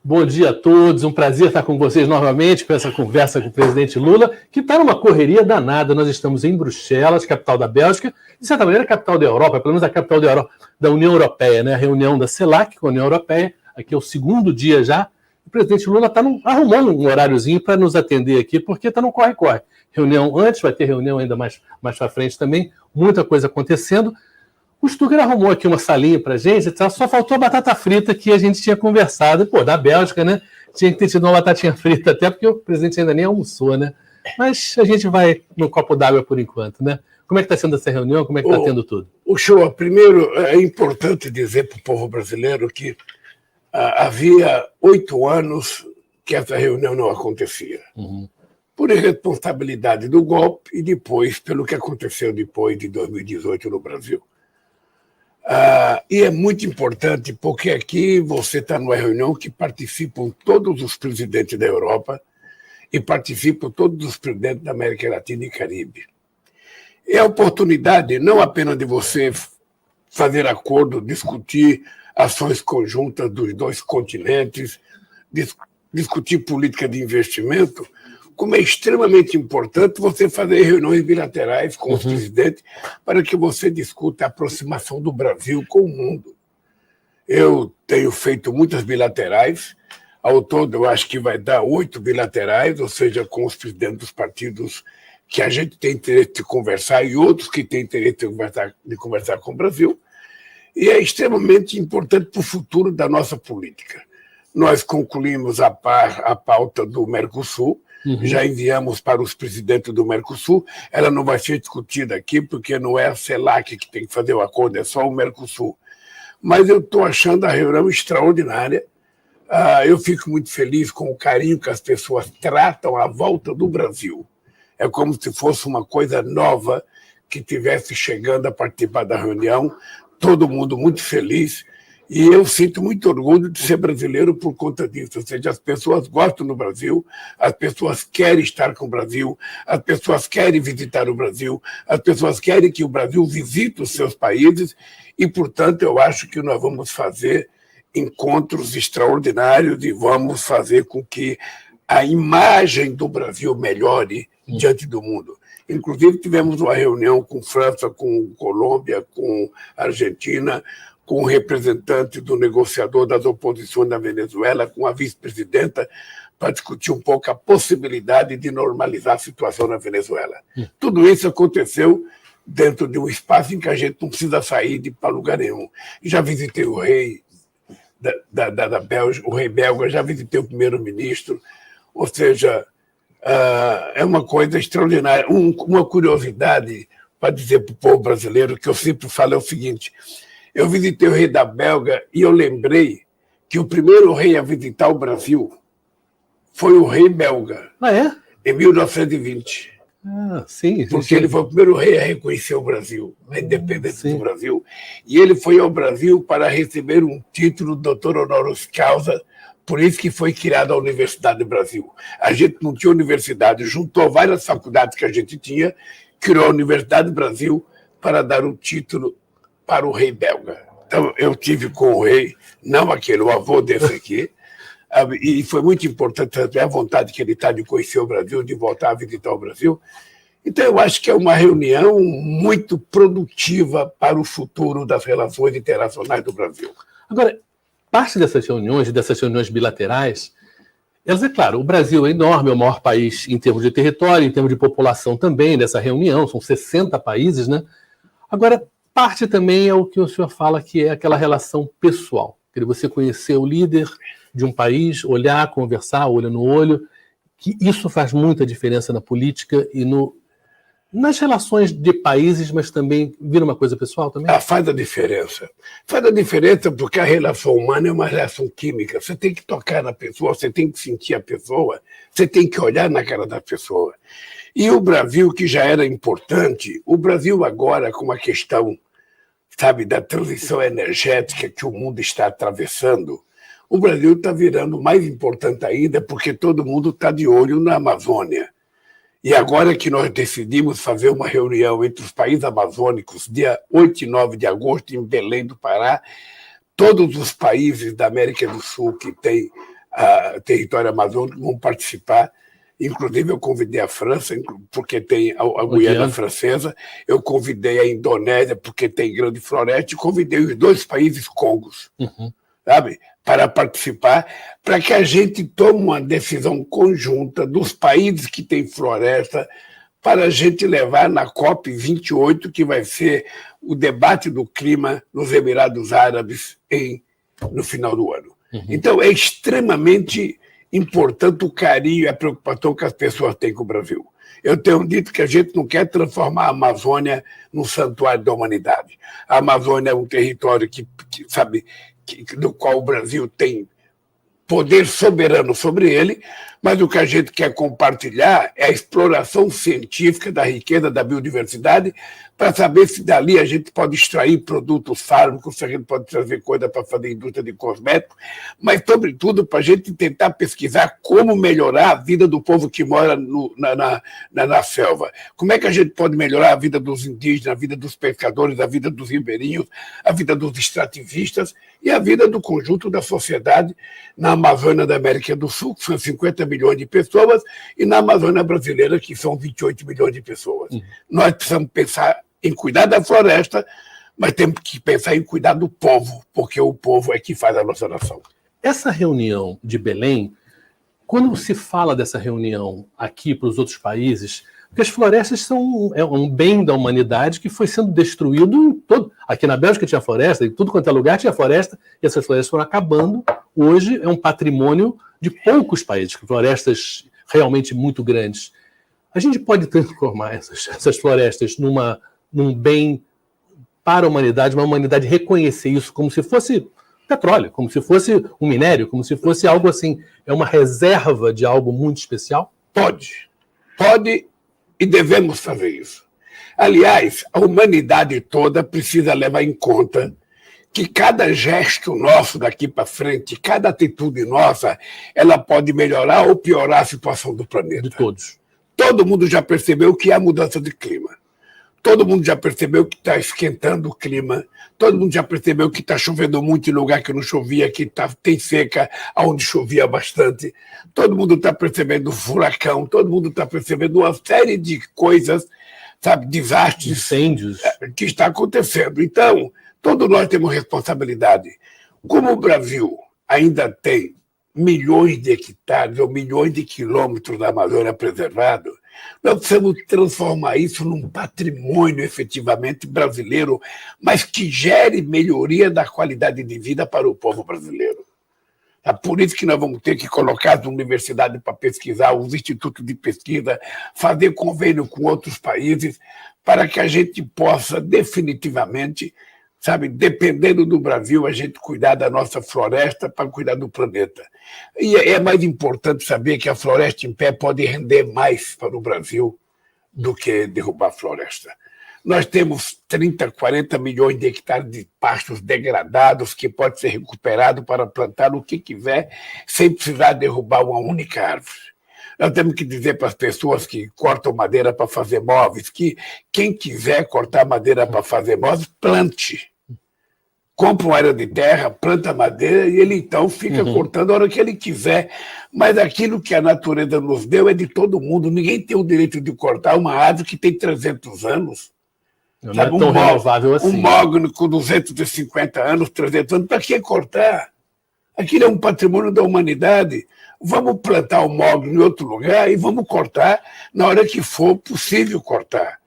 Bom dia a todos, um prazer estar com vocês novamente com essa conversa com o presidente Lula, que está numa correria danada. Nós estamos em Bruxelas, capital da Bélgica, de certa maneira capital da Europa, pelo menos a capital da Europa, da União Europeia, né? A reunião da CELAC com a União Europeia, aqui é o segundo dia já. O presidente Lula está arrumando um horáriozinho para nos atender aqui, porque está no corre-corre. Reunião antes, vai ter reunião ainda mais para frente também, muita coisa acontecendo. O Stucker arrumou aqui uma salinha pra gente, só faltou a batata frita que a gente tinha conversado. Pô, da Bélgica, né? Tinha que ter tido uma batatinha frita até, porque o presidente ainda nem almoçou, né? Mas a gente vai no copo d'água por enquanto, né? Como é que está sendo essa reunião? Como é que está tendo tudo? O show, primeiro, é importante dizer para o povo brasileiro que havia 8 anos que essa reunião não acontecia. Uhum. Por irresponsabilidade do golpe e depois, pelo que aconteceu depois de 2018 no Brasil. E é muito importante porque aqui você está numa reunião que participam todos os presidentes da Europa e participam todos os presidentes da América Latina e Caribe. É a oportunidade não apenas de você fazer acordo, discutir ações conjuntas dos 2 continentes, discutir política de investimento, como é extremamente importante você fazer reuniões bilaterais com os presidentes para que você discuta a aproximação do Brasil com o mundo. Eu tenho feito muitas bilaterais, ao todo eu acho que vai dar 8 bilaterais, ou seja, com os presidentes dos partidos que a gente tem interesse de conversar e outros que têm interesse de conversar com o Brasil, e é extremamente importante para o futuro da nossa política. Nós concluímos a pauta do Mercosul, já enviamos para os presidentes do Mercosul. Ela não vai ser discutida aqui, porque não é a CELAC que tem que fazer o acordo, é só o Mercosul. Mas eu estou achando a reunião extraordinária. Eu fico muito feliz com o carinho que as pessoas tratam à volta do Brasil. É como se fosse uma coisa nova que estivesse chegando a participar da reunião, todo mundo muito feliz. E eu sinto muito orgulho de ser brasileiro por conta disso. Ou seja, as pessoas gostam do Brasil, as pessoas querem estar com o Brasil, as pessoas querem visitar o Brasil, as pessoas querem que o Brasil visite os seus países e, portanto, eu acho que nós vamos fazer encontros extraordinários e vamos fazer com que a imagem do Brasil melhore diante do mundo. Inclusive, tivemos uma reunião com França, com Colômbia, com Argentina, com o representante do negociador das oposições da Venezuela, com a vice-presidenta, para discutir um pouco a possibilidade de normalizar a situação na Venezuela. Tudo isso aconteceu dentro de um espaço em que a gente não precisa sair para lugar nenhum. Já visitei o rei da Bélgica, o rei belga, já visitei o primeiro-ministro, ou seja, é uma coisa extraordinária. Uma curiosidade para dizer para o povo brasileiro, que eu sempre falo é o seguinte: eu visitei o rei da Bélgica e eu lembrei que o primeiro rei a visitar o Brasil foi o rei belga, em 1920. Sim, porque ele foi o primeiro rei a reconhecer o Brasil, a independência do Brasil. E ele foi ao Brasil para receber um título de doutor honoris causa, por isso que foi criada a Universidade do Brasil. A gente não tinha universidade, juntou várias faculdades que a gente tinha, criou a Universidade do Brasil para dar um título para o rei belga. Então, eu tive com o rei, não aquele, o avô desse aqui, e foi muito importante a vontade que ele está de conhecer o Brasil, de voltar a visitar o Brasil. Então, eu acho que é uma reunião muito produtiva para o futuro das relações internacionais do Brasil. Agora, parte dessas reuniões bilaterais, elas, é claro, o Brasil é enorme, é o maior país em termos de território, em termos de população também dessa reunião, são 60 países, né? Agora, parte também é o que o senhor fala, que é aquela relação pessoal. Você conhecer o líder de um país, olhar, conversar, olho no olho, que isso faz muita diferença na política e nas relações de países, mas também vira uma coisa pessoal também? Faz a diferença. Faz a diferença porque a relação humana é uma relação química. Você tem que tocar na pessoa, você tem que sentir a pessoa, você tem que olhar na cara da pessoa. E o Brasil, que já era importante, o Brasil agora, com a questão, sabe, da transição energética que o mundo está atravessando, o Brasil está virando mais importante ainda porque todo mundo está de olho na Amazônia. E agora que nós decidimos fazer uma reunião entre os países amazônicos, dia 8 e 9 de agosto, em Belém do Pará, todos os países da América do Sul que têm território amazônico vão participar. Inclusive, eu convidei a França, porque tem a Guiana Francesa, eu convidei a Indonésia, porque tem grande floresta, e convidei os 2 países congos, sabe, para participar, para que a gente tome uma decisão conjunta dos países que têm floresta, para a gente levar na COP28, que vai ser o debate do clima nos Emirados Árabes no final do ano. Então, é extremamente importante o carinho e a preocupação que as pessoas têm com o Brasil. Eu tenho dito que a gente não quer transformar a Amazônia num santuário da humanidade. A Amazônia é um território do qual o Brasil tem poder soberano sobre ele, mas o que a gente quer compartilhar é a exploração científica da riqueza da biodiversidade para saber se dali a gente pode extrair produtos fármacos, se a gente pode trazer coisa para fazer indústria de cosméticos, mas, sobretudo, para a gente tentar pesquisar como melhorar a vida do povo que mora na selva. Como é que a gente pode melhorar a vida dos indígenas, a vida dos pescadores, a vida dos ribeirinhos, a vida dos extrativistas e a vida do conjunto da sociedade na Amazônia da América do Sul, que são 50 milhões de pessoas, e na Amazônia brasileira, que são 28 milhões de pessoas. Nós precisamos pensar em cuidar da floresta, mas temos que pensar em cuidar do povo, porque o povo é que faz a nossa nação. Essa reunião de Belém, quando se fala dessa reunião aqui para os outros países, porque as florestas são um bem da humanidade que foi sendo destruído em todo. Aqui na Bélgica tinha floresta, em tudo quanto é lugar tinha floresta, e essas florestas foram acabando. Hoje é um patrimônio de poucos países, florestas realmente muito grandes. A gente pode transformar essas florestas num bem para a humanidade, uma humanidade reconhecer isso como se fosse petróleo, como se fosse um minério, como se fosse algo assim, é uma reserva de algo muito especial? Pode e devemos fazer isso. Aliás, a humanidade toda precisa levar em conta que cada gesto nosso daqui para frente, cada atitude nossa, ela pode melhorar ou piorar a situação do planeta. De todos. Todo mundo já percebeu que há mudança de clima. Todo mundo já percebeu que está esquentando o clima. Todo mundo já percebeu que está chovendo muito em lugar que não chovia, que tem seca onde chovia bastante. Todo mundo está percebendo furacão. Todo mundo está percebendo uma série de coisas, sabe, desastres, incêndios que está acontecendo. Então, todos nós temos responsabilidade. Como o Brasil ainda tem milhões de hectares ou milhões de quilômetros da Amazônia preservado, nós precisamos transformar isso num patrimônio efetivamente brasileiro, mas que gere melhoria da qualidade de vida para o povo brasileiro. É por isso que nós vamos ter que colocar as universidades para pesquisar, os institutos de pesquisa, fazer convênio com outros países, para que a gente possa definitivamente, sabe, dependendo do Brasil, a gente cuidar da nossa floresta para cuidar do planeta. E é mais importante saber que a floresta em pé pode render mais para o Brasil do que derrubar a floresta. Nós temos 30, 40 milhões de hectares de pastos degradados que pode ser recuperado para plantar o que quiser, sem precisar derrubar uma única árvore. Nós temos que dizer para as pessoas que cortam madeira para fazer móveis que quem quiser cortar madeira para fazer móveis, plante. Compra uma área de terra, planta madeira e ele então fica cortando a hora que ele quiser. Mas aquilo que a natureza nos deu é de todo mundo. Ninguém tem o direito de cortar uma árvore que tem 300 anos. Não é tão renovável assim. Um mogno com 250 anos, 300 anos, para que cortar? Aquilo é um patrimônio da humanidade. Vamos plantar o mogno em outro lugar e vamos cortar na hora que for possível cortar.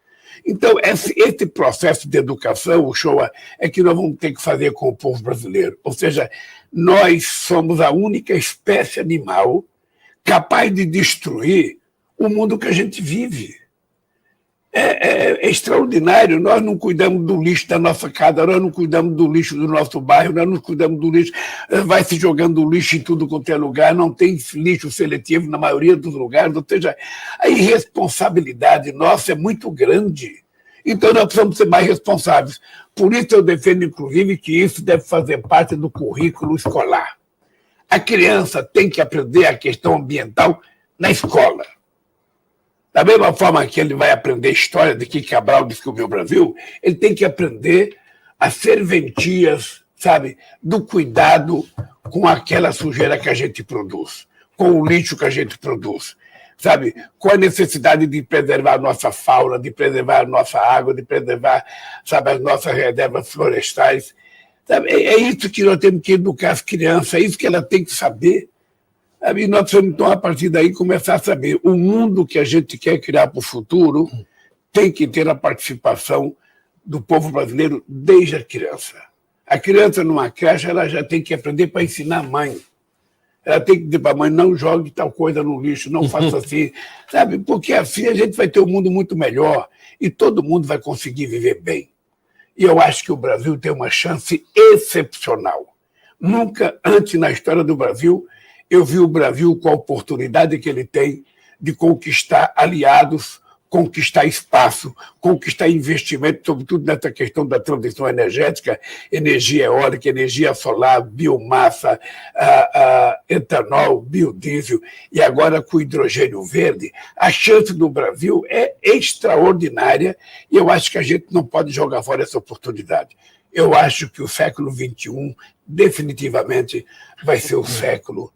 Então, esse processo de educação, o Shoa, é que nós vamos ter que fazer com o povo brasileiro. Ou seja, nós somos a única espécie animal capaz de destruir o mundo que a gente vive. É extraordinário. Nós não cuidamos do lixo da nossa casa, nós não cuidamos do lixo do nosso bairro, nós não cuidamos do lixo. Vai se jogando lixo em tudo quanto é lugar, não tem lixo seletivo na maioria dos lugares. Ou seja, a irresponsabilidade nossa é muito grande. Então nós precisamos ser mais responsáveis. Por isso eu defendo, inclusive, que isso deve fazer parte do currículo escolar. A criança tem que aprender a questão ambiental na escola. Da mesma forma que ele vai aprender história de que Cabral descobriu o Brasil, ele tem que aprender as serventias, sabe, do cuidado com aquela sujeira que a gente produz, com o lixo que a gente produz, sabe, com a necessidade de preservar a nossa fauna, de preservar a nossa água, de preservar, sabe, as nossas reservas florestais. Sabe? É isso que nós temos que educar as crianças, é isso que ela tem que saber. E nós precisamos, então, a partir daí, começar a saber o mundo que a gente quer criar para o futuro tem que ter a participação do povo brasileiro desde a criança. A criança, numa creche, ela já tem que aprender para ensinar a mãe. Ela tem que dizer para a mãe, não jogue tal coisa no lixo, não faça assim, sabe? Porque assim a gente vai ter um mundo muito melhor e todo mundo vai conseguir viver bem. E eu acho que o Brasil tem uma chance excepcional. Nunca antes na história do Brasil eu vi o Brasil com a oportunidade que ele tem de conquistar aliados, conquistar espaço, conquistar investimento, sobretudo nessa questão da transição energética, energia eólica, energia solar, biomassa, etanol, biodiesel, e agora com hidrogênio verde. A chance do Brasil é extraordinária e eu acho que a gente não pode jogar fora essa oportunidade. Eu acho que o século XXI definitivamente vai ser o século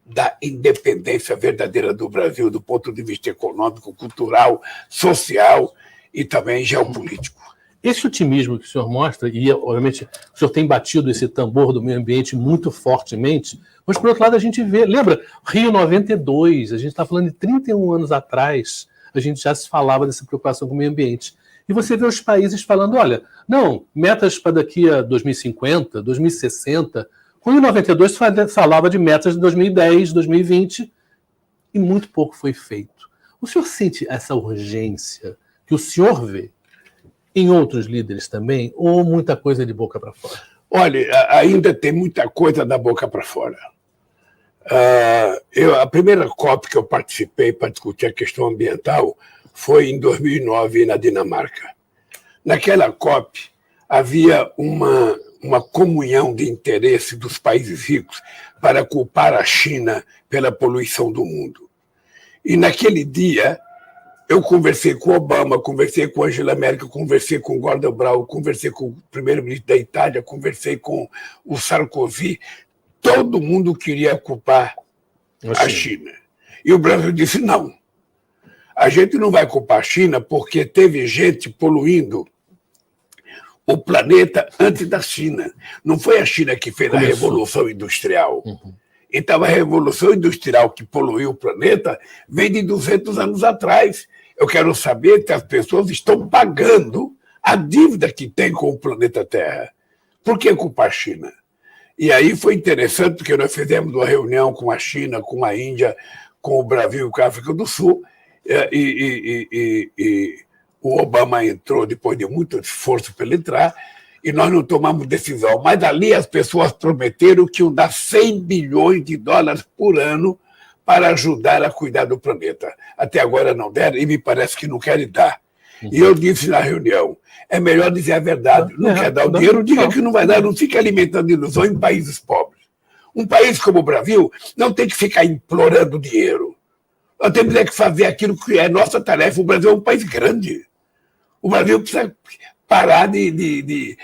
da independência verdadeira do Brasil, do ponto de vista econômico, cultural, social e também geopolítico. Esse otimismo que o senhor mostra, e obviamente o senhor tem batido esse tambor do meio ambiente muito fortemente, mas por outro lado a gente vê, lembra, Rio 92, a gente está falando de 31 anos atrás, a gente já se falava dessa preocupação com o meio ambiente. E você vê os países falando, olha, não, metas para daqui a 2050, 2060... Quando em 92 falava de metas de 2010, 2020, e muito pouco foi feito. O senhor sente essa urgência que o senhor vê em outros líderes também, ou muita coisa de boca para fora? Olha, ainda tem muita coisa da boca para fora. A primeira COP que eu participei para discutir a questão ambiental foi em 2009 na Dinamarca. Naquela COP havia uma comunhão de interesse dos países ricos para culpar a China pela poluição do mundo. E naquele dia, eu conversei com Obama, conversei com Angela Merkel, conversei com Gordon Brown, conversei com o primeiro-ministro da Itália, conversei com o Sarkozy. Todo mundo queria culpar a China. E o Brasil disse, não. A gente não vai culpar a China porque teve gente poluindo o planeta antes da China. Não foi a China que fez a Revolução Industrial. Então, a Revolução Industrial que poluiu o planeta vem de 200 anos atrás. Eu quero saber se as pessoas estão pagando a dívida que tem com o planeta Terra. Por que culpar a China? E aí foi interessante, porque nós fizemos uma reunião com a China, com a Índia, com o Brasil e com a África do Sul, o Obama entrou depois de muito esforço para ele entrar, e nós não tomamos decisão. Mas ali as pessoas prometeram que iam dar 100 bilhões de dólares por ano para ajudar a cuidar do planeta. Até agora não deram, e me parece que não querem dar. E eu disse na reunião, é melhor dizer a verdade. Não quer dar o dinheiro, diga que não vai dar, não fica alimentando ilusão em países pobres. Um país como o Brasil não tem que ficar implorando dinheiro. Nós temos que fazer aquilo que é nossa tarefa. O Brasil é um país grande. O Brasil precisa parar de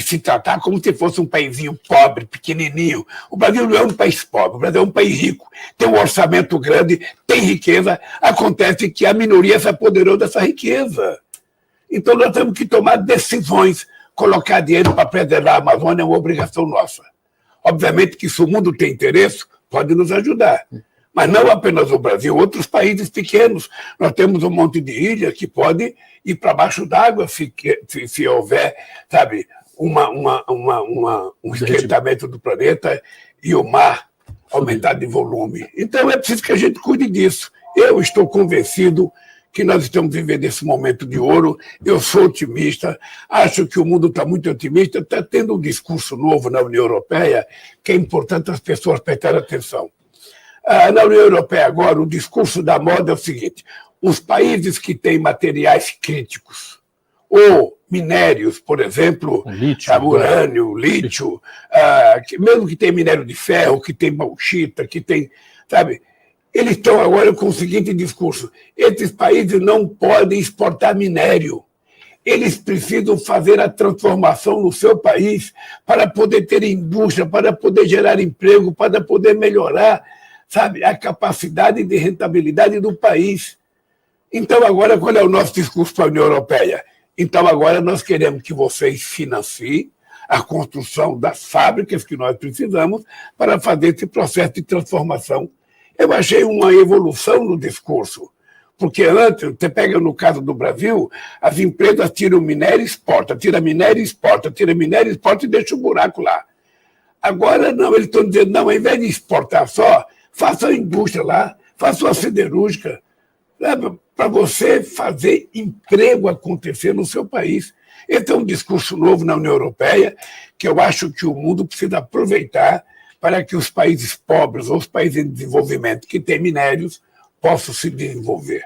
se tratar como se fosse um paísinho pobre, pequenininho. O Brasil não é um país pobre, o Brasil é um país rico, tem um orçamento grande, tem riqueza. Acontece que a minoria se apoderou dessa riqueza. Então nós temos que tomar decisões. Colocar dinheiro para preservar a Amazônia é uma obrigação nossa. Obviamente que se o mundo tem interesse, pode nos ajudar. Mas não apenas o Brasil, outros países pequenos. Nós temos um monte de ilhas que podem ir para baixo d'água se houver, sabe, um esquentamento do planeta e o mar aumentar de volume. Então é preciso que a gente cuide disso. Eu estou convencido que nós estamos vivendo esse momento de ouro. Eu sou otimista, acho que o mundo está muito otimista, está tendo um discurso novo na União Europeia que é importante as pessoas prestarem atenção. Na União Europeia agora, o discurso da moda é o seguinte: os países que têm materiais críticos, ou minérios, por exemplo, urânio, lítio, mesmo que tem minério de ferro, que tem bauxita, que tem, sabe? Eles estão agora com o seguinte discurso: esses países não podem exportar minério. Eles precisam fazer a transformação no seu país para poder ter indústria, para poder gerar emprego, para poder melhorar, sabe, a capacidade de rentabilidade do país. Então, agora, qual é o nosso discurso para a União Europeia? Então, agora nós queremos que vocês financiem a construção das fábricas que nós precisamos para fazer esse processo de transformação. Eu achei uma evolução no discurso. Porque antes, você pega no caso do Brasil, as empresas tiram minério e exportam, tira minério e exporta, tira minério e exporta e deixa o buraco lá. Agora não, eles estão dizendo, não, ao invés de exportar só, faça a indústria lá, faça uma siderúrgica, para você fazer emprego acontecer no seu país. Esse é um discurso novo na União Europeia, que eu acho que o mundo precisa aproveitar para que os países pobres ou os países em desenvolvimento que têm minérios possam se desenvolver.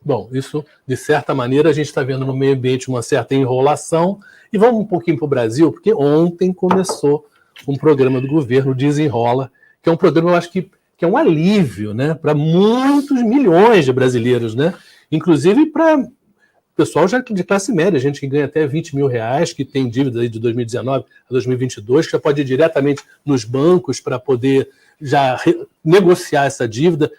Bom, isso, de certa maneira, a gente está vendo no meio ambiente uma certa enrolação. E vamos um pouquinho para o Brasil, porque ontem começou um programa do governo, Desenrola, que é um programa, eu acho que é um alívio, né, para muitos milhões de brasileiros, né? Inclusive para o pessoal já de classe média, gente que ganha até R$20 mil, que tem dívida aí de 2019 a 2022, que já pode ir diretamente nos bancos para poder já negociar essa dívida.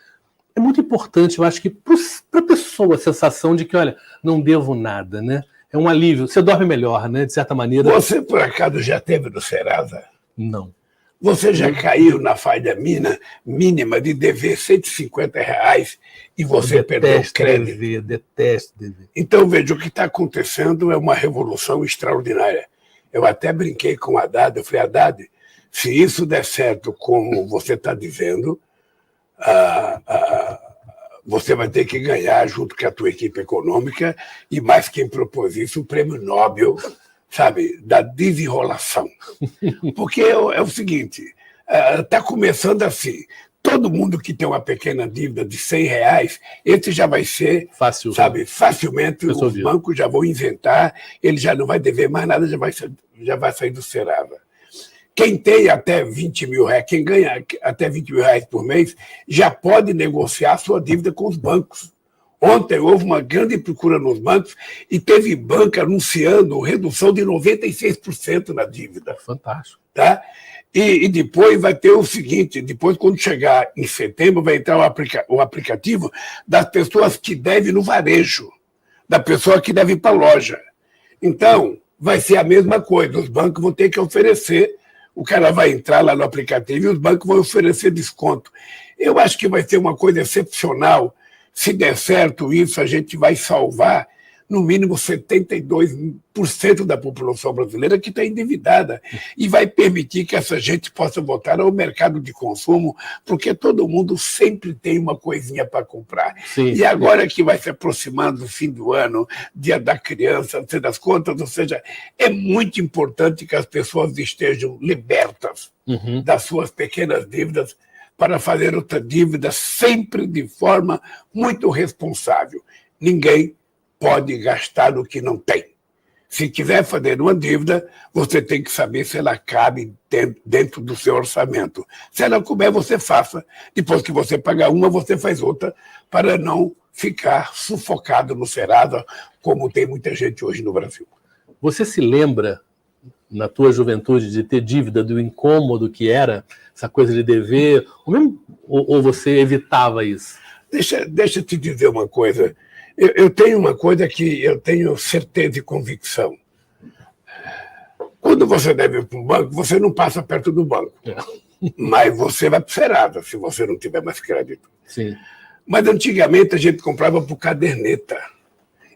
É muito importante, eu acho que para a pessoa a sensação de que, olha, não devo nada, né? É um alívio, você dorme melhor, né? De certa maneira. Você, por acaso, já teve no Serasa? Não. Você já caiu na falha mínima de dever R$150 e você perdeu o crédito? Detesto dever. Então, veja, o que está acontecendo é uma revolução extraordinária. Eu até brinquei com o Haddad, eu falei, Haddad, se isso der certo como você está dizendo, você vai ter que ganhar, junto com a tua equipe econômica, e mais quem propôs isso, o prêmio Nobel, sabe, da desenrolação. Porque é o seguinte, está começando assim, todo mundo que tem uma pequena dívida de R$100, esse já vai ser, fácil, sabe, facilmente os bancos já vão inventar, ele já não vai dever mais nada, já vai sair do Serasa. Quem tem até R$20 mil, quem ganha até R$20 mil por mês, já pode negociar a sua dívida com os bancos. Ontem houve uma grande procura nos bancos e teve banco anunciando redução de 96% na dívida. Fantástico. Tá? E depois vai ter o seguinte, depois quando chegar em setembro vai entrar o aplicativo das pessoas que devem no varejo, da pessoa que deve ir para a loja. Então, vai ser a mesma coisa, os bancos vão ter que oferecer, o cara vai entrar lá no aplicativo e os bancos vão oferecer desconto. Eu acho que vai ser uma coisa excepcional. Se der certo isso, a gente vai salvar, no mínimo, 72% da população brasileira que está endividada e vai permitir que essa gente possa voltar ao mercado de consumo, porque todo mundo sempre tem uma coisinha para comprar. Sim. E agora que vai se aproximando o fim do ano, Dia da Criança, não sei das contas, ou seja, é muito importante que as pessoas estejam libertas das suas pequenas dívidas, para fazer outra dívida sempre de forma muito responsável. Ninguém pode gastar o que não tem. Se quiser fazer uma dívida, você tem que saber se ela cabe dentro do seu orçamento. Se ela couber, você faça. Depois que você pagar uma, você faz outra, para não ficar sufocado no Serasa, como tem muita gente hoje no Brasil. Você se lembra, na tua juventude, de ter dívida, do incômodo que era essa coisa de dever, ou você evitava isso? Deixa eu te dizer uma coisa. Eu tenho uma coisa que eu tenho certeza e convicção. Quando você deve para um banco, você não passa perto do banco. Mas você vai para o Serasa, se você não tiver mais crédito. Sim. Mas antigamente a gente comprava por caderneta.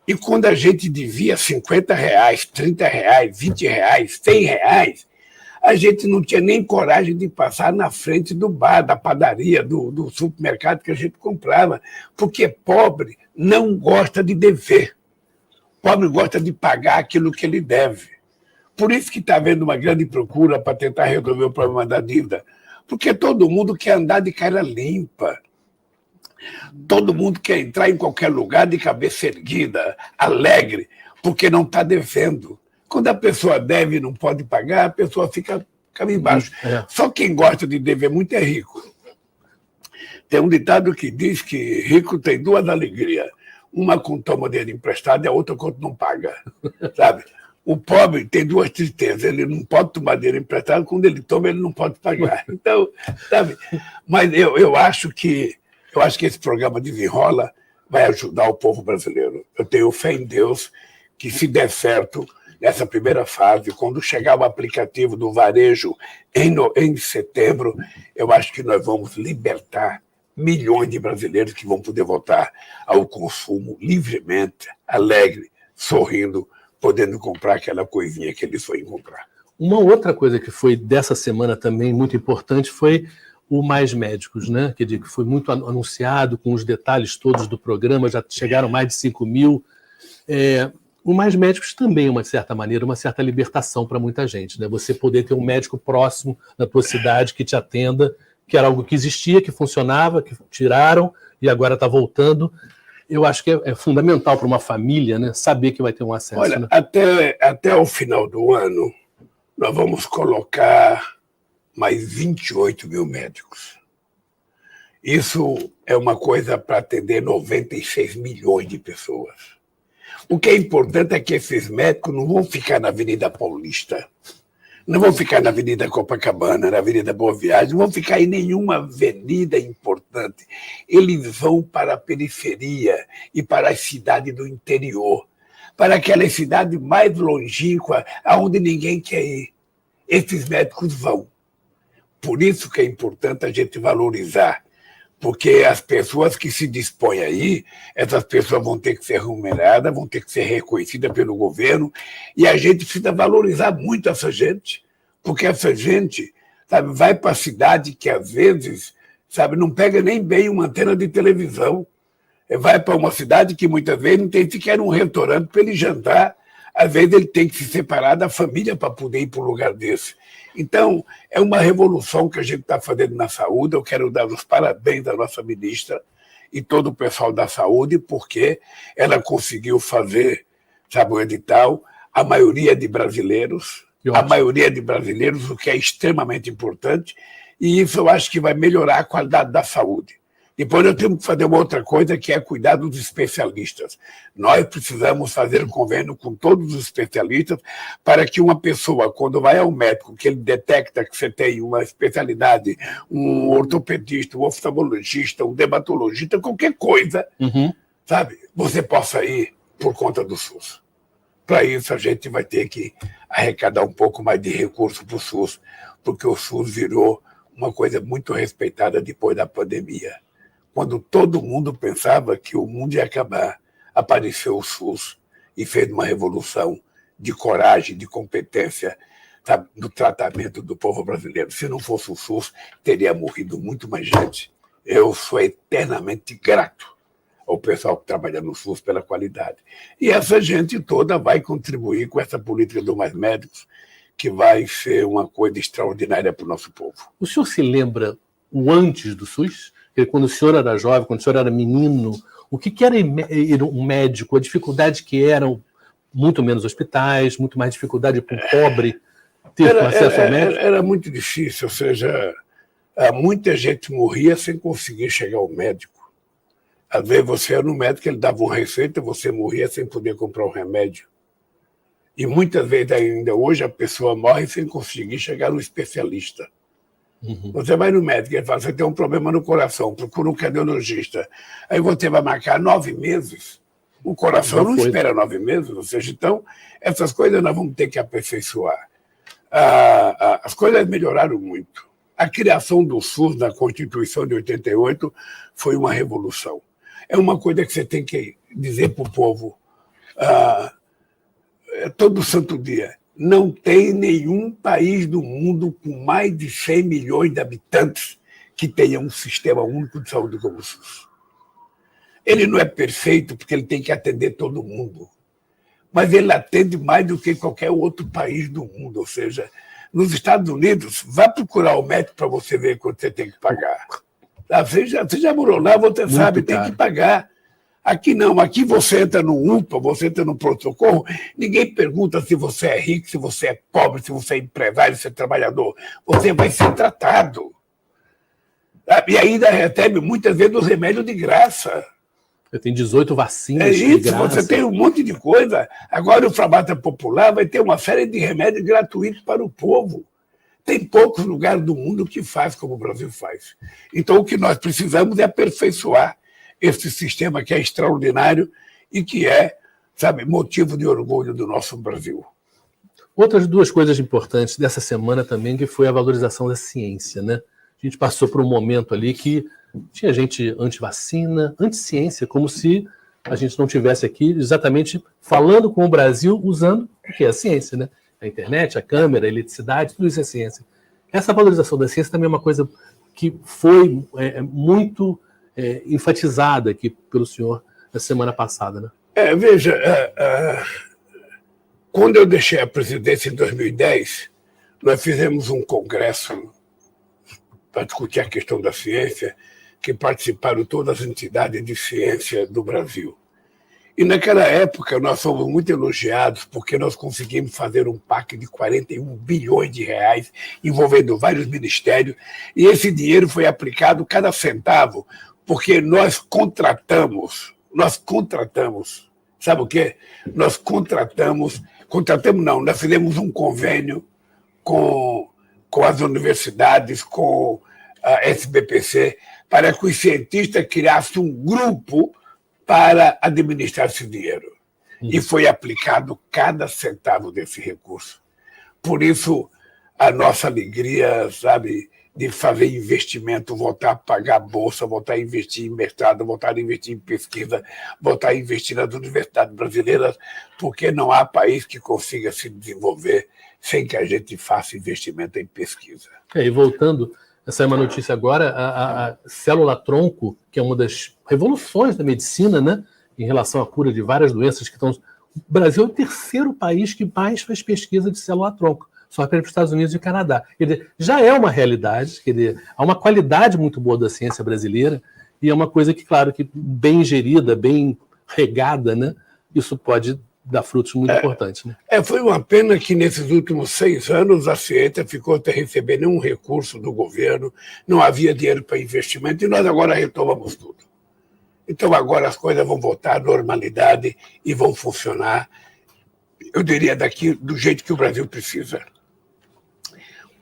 E quando a gente devia R$50, R$30, R$20, R$100, a gente não tinha nem coragem de passar na frente do bar, da padaria, do supermercado que a gente comprava, porque pobre não gosta de dever. Pobre gosta de pagar aquilo que ele deve. Por isso que está havendo uma grande procura para tentar resolver o problema da dívida, porque todo mundo quer andar de cara limpa. Todo mundo quer entrar em qualquer lugar de cabeça erguida, alegre, porque não está devendo. Quando a pessoa deve e não pode pagar, a pessoa fica embaixo. Só quem gosta de dever muito é rico. Tem um ditado que diz que rico tem duas alegrias. Uma quando toma dinheiro emprestado e a outra quando não paga. Sabe? O pobre tem duas tristezas. Ele não pode tomar dinheiro emprestado, quando ele toma, ele não pode pagar. Então, sabe? Mas eu acho que esse programa Desenrola vai ajudar o povo brasileiro. Eu tenho fé em Deus que, se der certo, nessa primeira fase, quando chegar o aplicativo do varejo em setembro, eu acho que nós vamos libertar milhões de brasileiros que vão poder voltar ao consumo livremente, alegre, sorrindo, podendo comprar aquela coisinha que eles foram comprar. Uma outra coisa que foi dessa semana também muito importante foi o Mais Médicos, né? Que foi muito anunciado, com os detalhes todos do programa, já chegaram mais de 5 mil. O Mais Médicos também, de certa maneira, uma certa libertação para muita gente, né? Você poder ter um médico próximo na tua cidade que te atenda, que era algo que existia, que funcionava, que tiraram e agora está voltando. Eu acho que é fundamental para uma família, né, saber que vai ter um acesso. Olha, né? até o final do ano, nós vamos colocar mais 28 mil médicos. Isso é uma coisa para atender 96 milhões de pessoas. O que é importante é que esses médicos não vão ficar na Avenida Paulista, não vão ficar na Avenida Copacabana, na Avenida Boa Viagem, não vão ficar em nenhuma avenida importante. Eles vão para a periferia e para as cidades do interior, para aquela cidade mais longínqua, aonde ninguém quer ir. Esses médicos vão. Por isso que é importante a gente valorizar, porque as pessoas que se dispõem aí, essas pessoas vão ter que ser remuneradas, vão ter que ser reconhecidas pelo governo, e a gente precisa valorizar muito essa gente, porque essa gente, sabe, vai para a cidade que, às vezes, sabe, não pega nem bem uma antena de televisão, vai para uma cidade que, muitas vezes, não tem sequer um restaurante para ele jantar, às vezes ele tem que se separar da família para poder ir para um lugar desse. Então, é uma revolução que a gente está fazendo na saúde. Eu quero dar os parabéns à nossa ministra e todo o pessoal da saúde, porque ela conseguiu fazer, sabe, o edital, a maioria de brasileiros, o que é extremamente importante, e isso eu acho que vai melhorar a qualidade da saúde. Depois nós temos que fazer uma outra coisa, que é cuidar dos especialistas. Nós precisamos fazer um convênio com todos os especialistas para que uma pessoa, quando vai ao médico, que ele detecta que você tem uma especialidade, um ortopedista, um oftalmologista, um dermatologista, qualquer coisa, sabe, você possa ir por conta do SUS. Para isso, a gente vai ter que arrecadar um pouco mais de recursos para o SUS, porque o SUS virou uma coisa muito respeitada depois da pandemia. Quando todo mundo pensava que o mundo ia acabar, apareceu o SUS e fez uma revolução de coragem, de competência, sabe, no tratamento do povo brasileiro. Se não fosse o SUS, teria morrido muito mais gente. Eu sou eternamente grato ao pessoal que trabalha no SUS pela qualidade. E essa gente toda vai contribuir com essa política do Mais Médicos, que vai ser uma coisa extraordinária para o nosso povo. O senhor se lembra o antes do SUS? Quando o senhor era jovem, quando o senhor era menino, o que era ir um médico, a dificuldade que eram muito menos hospitais, muito mais dificuldade para o pobre ter acesso ao médico? Era muito difícil, ou seja, muita gente morria sem conseguir chegar ao médico. Às vezes você era no médico, ele dava uma receita, você morria sem poder comprar um remédio. E muitas vezes ainda hoje a pessoa morre sem conseguir chegar no especialista. Você vai no médico e fala, você tem um problema no coração, procura um cardiologista. Aí você vai marcar 9 meses. O coração não espera 9 meses, ou seja, então, essas coisas nós vamos ter que aperfeiçoar. As coisas melhoraram muito. A criação do SUS na Constituição de 88 foi uma revolução. É uma coisa que você tem que dizer para o povo todo santo dia. Não tem nenhum país do mundo com mais de 100 milhões de habitantes que tenha um sistema único de saúde como o SUS. Ele não é perfeito porque ele tem que atender todo mundo, mas ele atende mais do que qualquer outro país do mundo. Ou seja, nos Estados Unidos, vá procurar o médico para você ver quanto você tem que pagar. Você já morou lá, você sabe, tem que pagar. Aqui não, aqui você entra no UPA, você entra no pronto-socorro, ninguém pergunta se você é rico, se você é pobre, se você é empresário, se é trabalhador. Você vai ser tratado. E ainda recebe muitas vezes os remédios de graça. Tem 18 vacinas. É isso, você tem um monte de coisa. Agora o Farmácia Popular vai ter uma série de remédios gratuitos para o povo. Tem poucos lugares do mundo que faz como o Brasil faz. Então o que nós precisamos é aperfeiçoar esse sistema que é extraordinário e que é, sabe, motivo de orgulho do nosso Brasil. Outras duas coisas importantes dessa semana também, que foi a valorização da ciência, né? A gente passou por um momento ali que tinha gente anti-vacina, anti-ciência, como se a gente não tivesse aqui exatamente falando com o Brasil usando o que é a ciência, né? A internet, a câmera, a eletricidade, tudo isso é ciência. Essa valorização da ciência também é uma coisa que foi muito enfatizada aqui pelo senhor na semana passada, né? Veja, quando eu deixei a presidência em 2010, nós fizemos um congresso para discutir a questão da ciência, que participaram todas as entidades de ciência do Brasil. E naquela época nós fomos muito elogiados porque nós conseguimos fazer um PAC de 41 bilhões de reais, envolvendo vários ministérios, e esse dinheiro foi aplicado cada centavo, porque nós contratamos, sabe o quê? Nós nós fizemos um convênio com as universidades, com a SBPC, para que os cientistas criassem um grupo para administrar esse dinheiro. E foi aplicado cada centavo desse recurso. Por isso, a nossa alegria, sabe, de fazer investimento, voltar a pagar a bolsa, voltar a investir em mestrado, voltar a investir em pesquisa, voltar a investir nas universidades brasileiras, porque não há país que consiga se desenvolver sem que a gente faça investimento em pesquisa. E voltando, essa é uma notícia agora, a célula-tronco, que é uma das revoluções da medicina, né, em relação à cura de várias doenças que estão... O Brasil é o terceiro país que mais faz pesquisa de célula-tronco, só para os Estados Unidos e Canadá. Quer dizer, já é uma realidade, quer dizer, há uma qualidade muito boa da ciência brasileira e é uma coisa que, claro, que bem gerida, bem regada, né, isso pode dar frutos muito importantes. Né? Foi uma pena que nesses últimos 6 anos a ciência ficou sem receber nenhum recurso do governo, não havia dinheiro para investimento e nós agora retomamos tudo. Então agora as coisas vão voltar à normalidade e vão funcionar, eu diria, daqui do jeito que o Brasil precisa.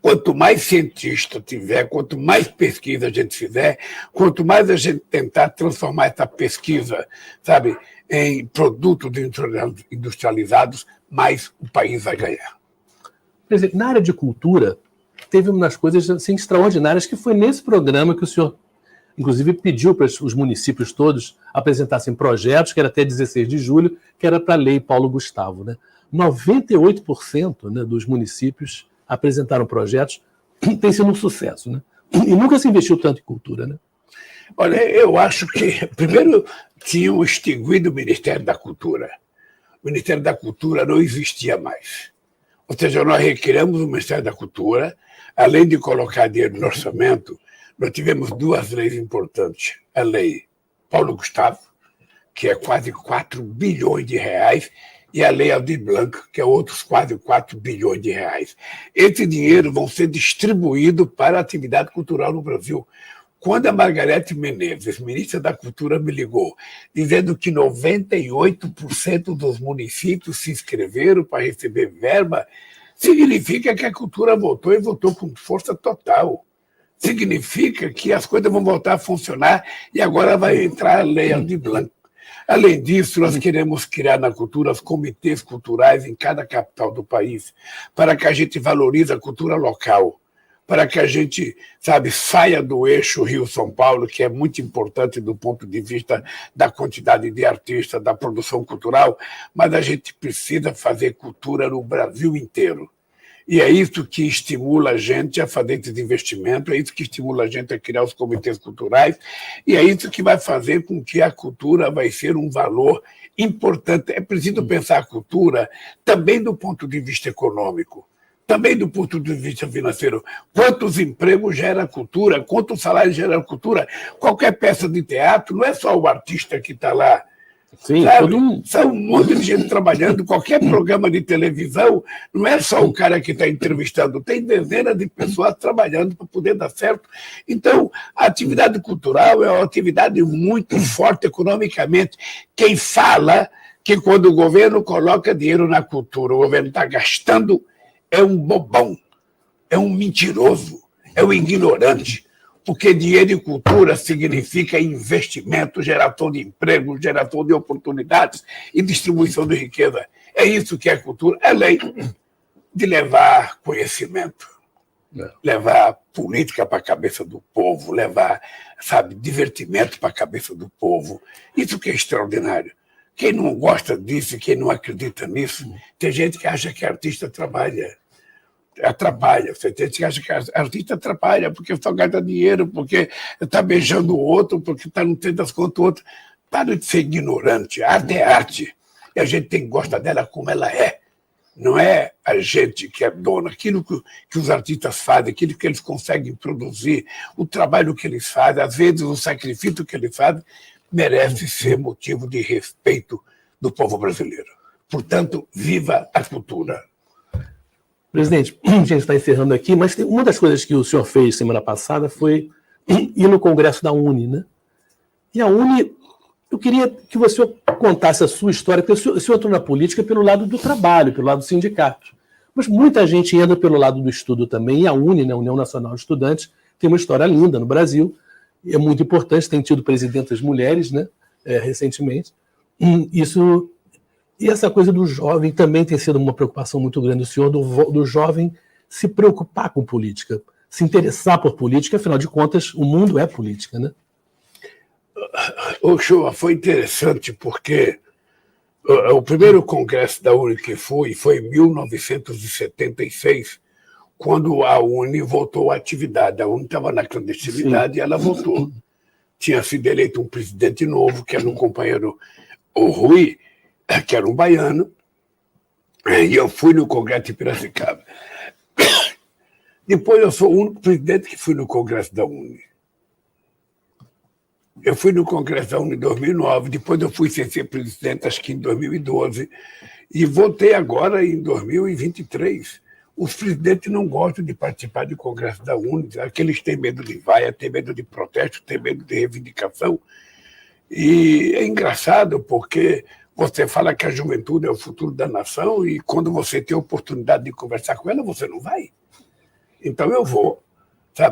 Quanto mais cientista tiver, quanto mais pesquisa a gente fizer, quanto mais a gente tentar transformar essa pesquisa, sabe, em produtos industrializados, mais o país vai ganhar. Presidente, na área de cultura, teve uma das coisas assim, extraordinárias que foi nesse programa que o senhor, inclusive, pediu para os municípios todos apresentassem projetos, que era até 16 de julho, que era para a Lei Paulo Gustavo. Né? 98%, né, dos municípios apresentaram projetos, tem sido um sucesso. Né? E nunca se investiu tanto em cultura. Né? Olha, eu acho que, primeiro, tinham extinguido o Ministério da Cultura. O Ministério da Cultura não existia mais. Ou seja, nós recriamos o Ministério da Cultura, além de colocar dinheiro no orçamento, nós tivemos 2 leis importantes. A Lei Paulo Gustavo, que é quase 4 bilhões de reais, e a Lei Aldir Blanc, que é outros quase 4 bilhões de reais. Esse dinheiro vão ser distribuído para a atividade cultural no Brasil. Quando a Margarete Menezes, ministra da Cultura, me ligou, dizendo que 98% dos municípios se inscreveram para receber verba, significa que a cultura voltou e voltou com força total. Significa que as coisas vão voltar a funcionar e agora vai entrar a Lei Aldir Blanc. Além disso, nós queremos criar na cultura os comitês culturais em cada capital do país, para que a gente valorize a cultura local, para que a gente, sabe, saia do eixo Rio-São Paulo, que é muito importante do ponto de vista da quantidade de artistas, da produção cultural, mas a gente precisa fazer cultura no Brasil inteiro. E é isso que estimula a gente a fazer esses investimentos, é isso que estimula a gente a criar os comitês culturais, e é isso que vai fazer com que a cultura vai ser um valor importante. É preciso pensar a cultura também do ponto de vista econômico, também do ponto de vista financeiro. Quantos empregos gera a cultura, quantos salários gera a cultura. Qualquer peça de teatro não é só o artista que está lá Sim, São um monte de gente trabalhando. Qualquer programa de televisão, não é só o cara que está entrevistando, tem dezenas de pessoas trabalhando para poder dar certo. Então, a atividade cultural é uma atividade muito forte economicamente. Quem fala que quando o governo coloca dinheiro na cultura, o governo está gastando, é um bobão, é um mentiroso, é um ignorante. Porque dinheiro e cultura significa investimento, geração de emprego, geração de oportunidades e distribuição de riqueza. É isso que é cultura. É lei de levar conhecimento, levar política para a cabeça do povo, levar, divertimento para a cabeça do povo. Isso que é extraordinário. Quem não gosta disso, quem não acredita nisso, tem gente que acha que artista atrapalha. Você tem gente que acha que artista atrapalha porque só gasta dinheiro, porque está beijando o outro, porque está no tempo das contas o outro. Para de ser ignorante. Arte é arte. E a gente tem que gostar dela como ela é. Não é a gente que é dona. Aquilo que os artistas fazem, aquilo que eles conseguem produzir, o trabalho que eles fazem, às vezes o sacrifício que eles fazem, merece ser motivo de respeito do povo brasileiro. Portanto, viva a cultura. Presidente, a gente está encerrando aqui, mas uma das coisas que o senhor fez semana passada foi ir no Congresso da UNE, né? E a UNE, eu queria que você contasse a sua história, porque o senhor entrou na política pelo lado do trabalho, pelo lado do sindicato. Mas muita gente entra pelo lado do estudo também, e a UNE, né, a União Nacional de Estudantes, tem uma história linda no Brasil, é muito importante, tem tido presidentas mulheres, né, recentemente. E essa coisa do jovem também tem sido uma preocupação muito grande do senhor, do jovem se preocupar com política, se interessar por política, afinal de contas, o mundo é política, né? Ô, Shoa, foi interessante porque o primeiro congresso da UNE que foi em 1976, quando a UNE voltou à atividade. A UNE estava na clandestinidade e ela voltou. Tinha sido eleito um presidente novo, que era um companheiro, o Rui, que era um baiano, e eu fui no Congresso de Piracicaba. Depois eu sou o único presidente que fui no Congresso da UNE. Eu fui no Congresso da UNE em 2009, depois eu fui sem ser presidente, acho que em 2012, e voltei agora em 2023. Os presidentes não gostam de participar do Congresso da UNE, porque eles têm medo de vaia, têm medo de protesto, têm medo de reivindicação. E é engraçado porque você fala que a juventude é o futuro da nação e quando você tem a oportunidade de conversar com ela, você não vai. Então eu vou,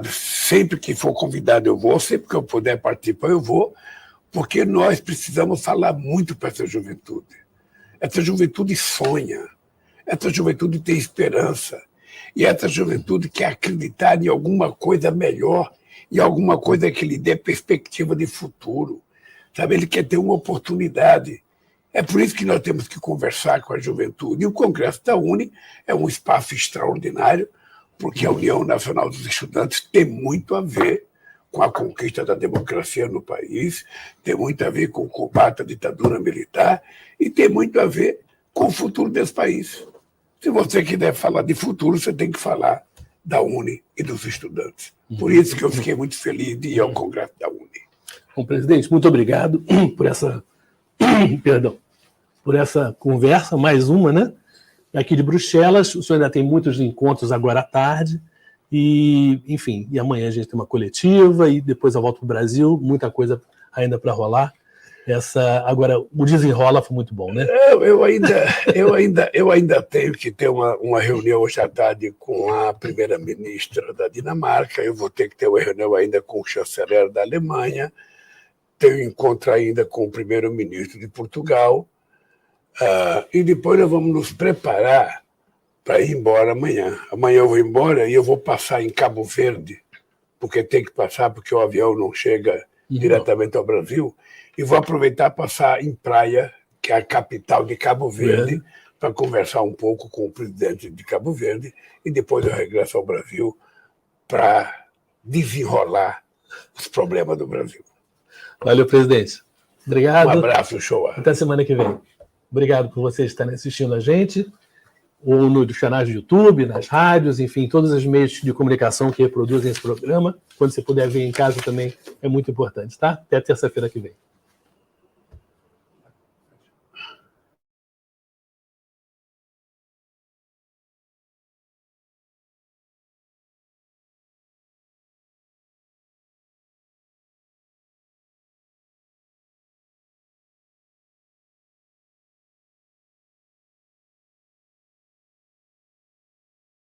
sempre que for convidado eu vou, sempre que eu puder participar eu vou, porque nós precisamos falar muito para essa juventude. Essa juventude sonha, essa juventude tem esperança, e essa juventude quer acreditar em alguma coisa melhor, em alguma coisa que lhe dê perspectiva de futuro. Ele quer ter uma oportunidade. É por isso que nós temos que conversar com a juventude. E o Congresso da UNE é um espaço extraordinário, porque a União Nacional dos Estudantes tem muito a ver com a conquista da democracia no país, tem muito a ver com o combate à ditadura militar e tem muito a ver com o futuro desse país. Se você quiser falar de futuro, você tem que falar da UNE e dos estudantes. Por isso que eu fiquei muito feliz de ir ao Congresso da UNE. Bom, presidente, muito obrigado por essa conversa, mais uma, né? Aqui de Bruxelas, o senhor ainda tem muitos encontros agora à tarde, e, enfim, e amanhã a gente tem uma coletiva, e depois eu volto para o Brasil, muita coisa ainda para rolar. Agora, o desenrola foi muito bom, né? Eu ainda tenho que ter uma reunião hoje à tarde com a primeira-ministra da Dinamarca, eu vou ter que ter uma reunião ainda com o chanceler da Alemanha, tenho encontro ainda com o primeiro-ministro de Portugal, e depois nós vamos nos preparar para ir embora amanhã. Amanhã eu vou embora e eu vou passar em Cabo Verde, porque tem que passar, porque o avião não chega diretamente ao Brasil, e vou aproveitar para passar em Praia, que é a capital de Cabo Verde, para conversar um pouco com o presidente de Cabo Verde, e depois eu regresso ao Brasil para desenrolar os problemas do Brasil. Valeu, presidente. Obrigado. Um abraço, Shoa. Até semana que vem. Obrigado por vocês estarem assistindo a gente, ou nos canais do YouTube, nas rádios, enfim, todos os meios de comunicação que reproduzem esse programa. Quando você puder ver em casa também é muito importante, tá? Até terça-feira que vem.